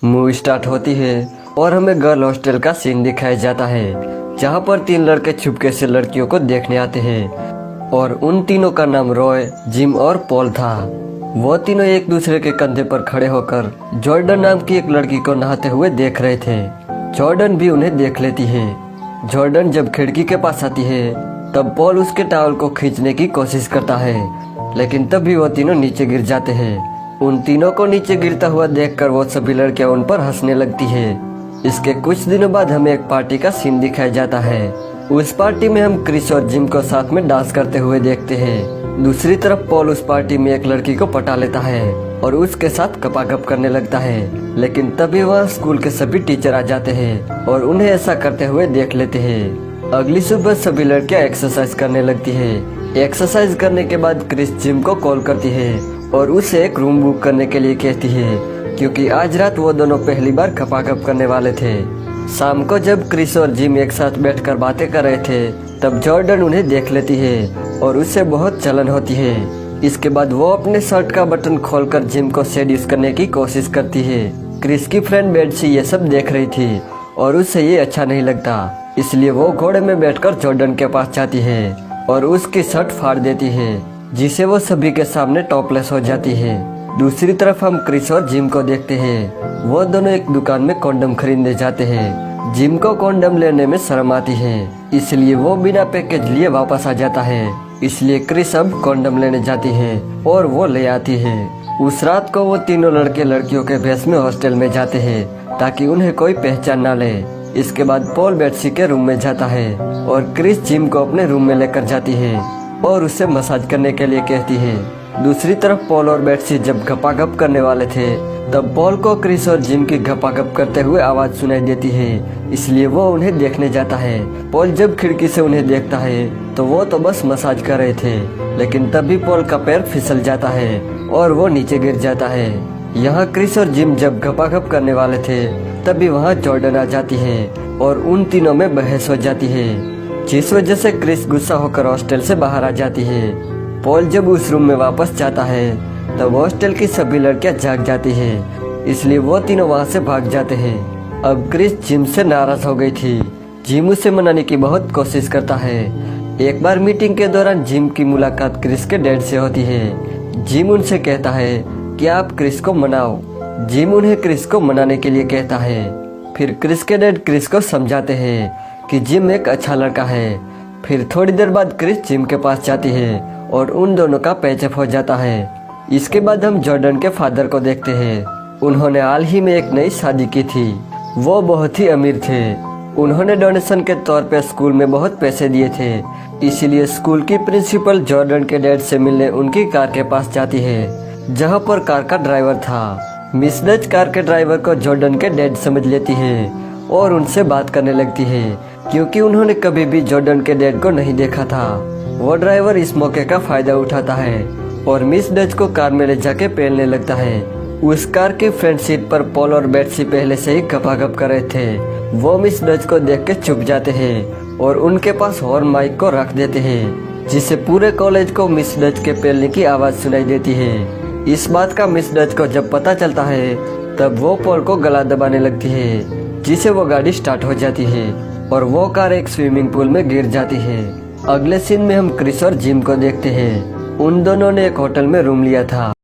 Movie start होती है और हमें गर्ल हॉस्टल का सीन दिखाया जाता है, जहाँ पर तीन लड़के चुपके से लड़कियों को देखने आते हैं और उन तीनों का नाम रॉय, जिम और पॉल था। वो तीनों एक दूसरे के कंधे पर खड़े होकर जॉर्डन नाम की एक लड़की को नहाते हुए देख रहे थे। जॉर्डन भी उन्हें देख लेती है। जॉर्डन जब खिड़की के पास आती है तब पॉल उसके टॉवल को खींचने की कोशिश करता है, लेकिन तब भी वो तीनों नीचे गिर जाते हैं। उन तीनों को नीचे गिरता हुआ देखकर वो सभी लड़कियां उन पर हंसने लगती है। इसके कुछ दिनों बाद हमें एक पार्टी का सीन दिखाया जाता है। उस पार्टी में हम क्रिस और जिम को साथ में डांस करते हुए देखते हैं। दूसरी तरफ पॉल उस पार्टी में एक लड़की को पटा लेता है और उसके साथ गपागप करने लगता है, लेकिन तभी वह स्कूल के सभी टीचर आ जाते हैं और उन्हें ऐसा करते हुए देख लेते हैं। अगली सुबह सभी लड़कियां एक्सरसाइज करने लगती है। एक्सरसाइज करने के बाद क्रिस जिम को कॉल करती है और उसे एक रूम बुक करने के लिए कहती है, क्योंकि आज रात वो दोनों पहली बार गपागप करने वाले थे। शाम को जब क्रिस और जिम एक साथ बैठकर बातें कर रहे थे तब जॉर्डन उन्हें देख लेती है और उससे बहुत जलन होती है। इसके बाद वो अपने शर्ट का बटन खोलकर जिम को सेड्यूस करने की कोशिश करती है। क्रिस की फ्रेंड बेट्सी ये सब देख रही थी और उसे ये अच्छा नहीं लगता, इसलिए वो घोड़े में बैठकर जॉर्डन के पास जाती है और उसकी शर्ट फाड़ देती है, जिसे वो सभी के सामने टॉपलेस हो जाती है। दूसरी तरफ हम क्रिस और जिम को देखते हैं। वो दोनों एक दुकान में कॉन्डम खरीदने जाते हैं। जिम को कॉन्डम लेने में शर्म आती है, इसलिए वो बिना पैकेज लिए वापस आ जाता है। इसलिए क्रिस अब कॉन्डम लेने जाती है और वो ले आती है। उस रात को वो तीनों लड़के लड़कियों के भेष में हॉस्टल में जाते हैं ताकि उन्हें कोई पहचान ना ले। इसके बाद पॉल बेट्सी के रूम में जाता है और क्रिस जिम को अपने रूम में लेकर जाती है और उसे मसाज करने के लिए कहती है। दूसरी तरफ पॉल और बेट्सी जब गपागप करने वाले थे तब पॉल को क्रिस और जिम की गपागप करते हुए आवाज सुनाई देती है, इसलिए वो उन्हें देखने जाता है। पॉल जब खिड़की से उन्हें देखता है तो वो तो बस मसाज कर रहे थे, लेकिन तभी पॉल का पैर फिसल जाता है और वो नीचे गिर जाता है। यहाँ क्रिस और जिम जब गपागप करने वाले थे तभी वहाँ जॉर्डन आ जाती है और उन तीनों में बहस हो जाती है, जिस वजह से क्रिस गुस्सा होकर हॉस्टल से बाहर आ जाती है। पॉल जब उस रूम में वापस जाता है तब हॉस्टल की सभी लड़कियां जाग जाती है, इसलिए वो तीनों वहां से भाग जाते हैं। अब क्रिस जिम से नाराज हो गई थी। जिम उसे मनाने की बहुत कोशिश करता है। एक बार मीटिंग के दौरान जिम की मुलाकात क्रिस के डैड से होती है। जिम उनसे कहता है कि आप क्रिस को मनाओ। जिम उन्हें क्रिस को मनाने के लिए कहता है। फिर क्रिस के डैड क्रिस को समझाते हैं कि जिम एक अच्छा लड़का है। फिर थोड़ी देर बाद क्रिस जिम के पास जाती है और उन दोनों का पैचअप हो जाता है। इसके बाद हम जॉर्डन के फादर को देखते हैं। उन्होंने हाल ही में एक नई शादी की थी। वो बहुत ही अमीर थे। उन्होंने डोनेशन के तौर पे स्कूल में बहुत पैसे दिए थे, इसीलिए स्कूल की प्रिंसिपल जॉर्डन के डैड से मिलने उनकी कार के पास जाती है, जहाँ पर कार का ड्राइवर था। मिस डच कार के ड्राइवर को जॉर्डन के डैड समझ लेती है और उनसे बात करने लगती है, क्योंकि उन्होंने कभी भी जॉर्डन के डैड को नहीं देखा था। वो ड्राइवर इस मौके का फायदा उठाता है और मिस डच को कार में ले जाके पेलने लगता है। उस कार की फ्रंट सीट पर पॉल और बेट्सी पहले से ही गपागप कर रहे थे। वो मिस डच को देख के चुप जाते हैं और उनके पास हॉर्न माइक को रख देते हैं, जिससे पूरे कॉलेज को मिस डच के पेलने की आवाज सुनाई देती है। इस बात का मिस डच को जब पता चलता है तब वो पॉल को गला दबाने लगती है, जिससे वो गाड़ी स्टार्ट हो जाती है और वो कार एक स्विमिंग पूल में गिर जाती है। अगले सीन में हम क्रिस और जिम को देखते हैं। उन दोनों ने एक होटल में रूम लिया था।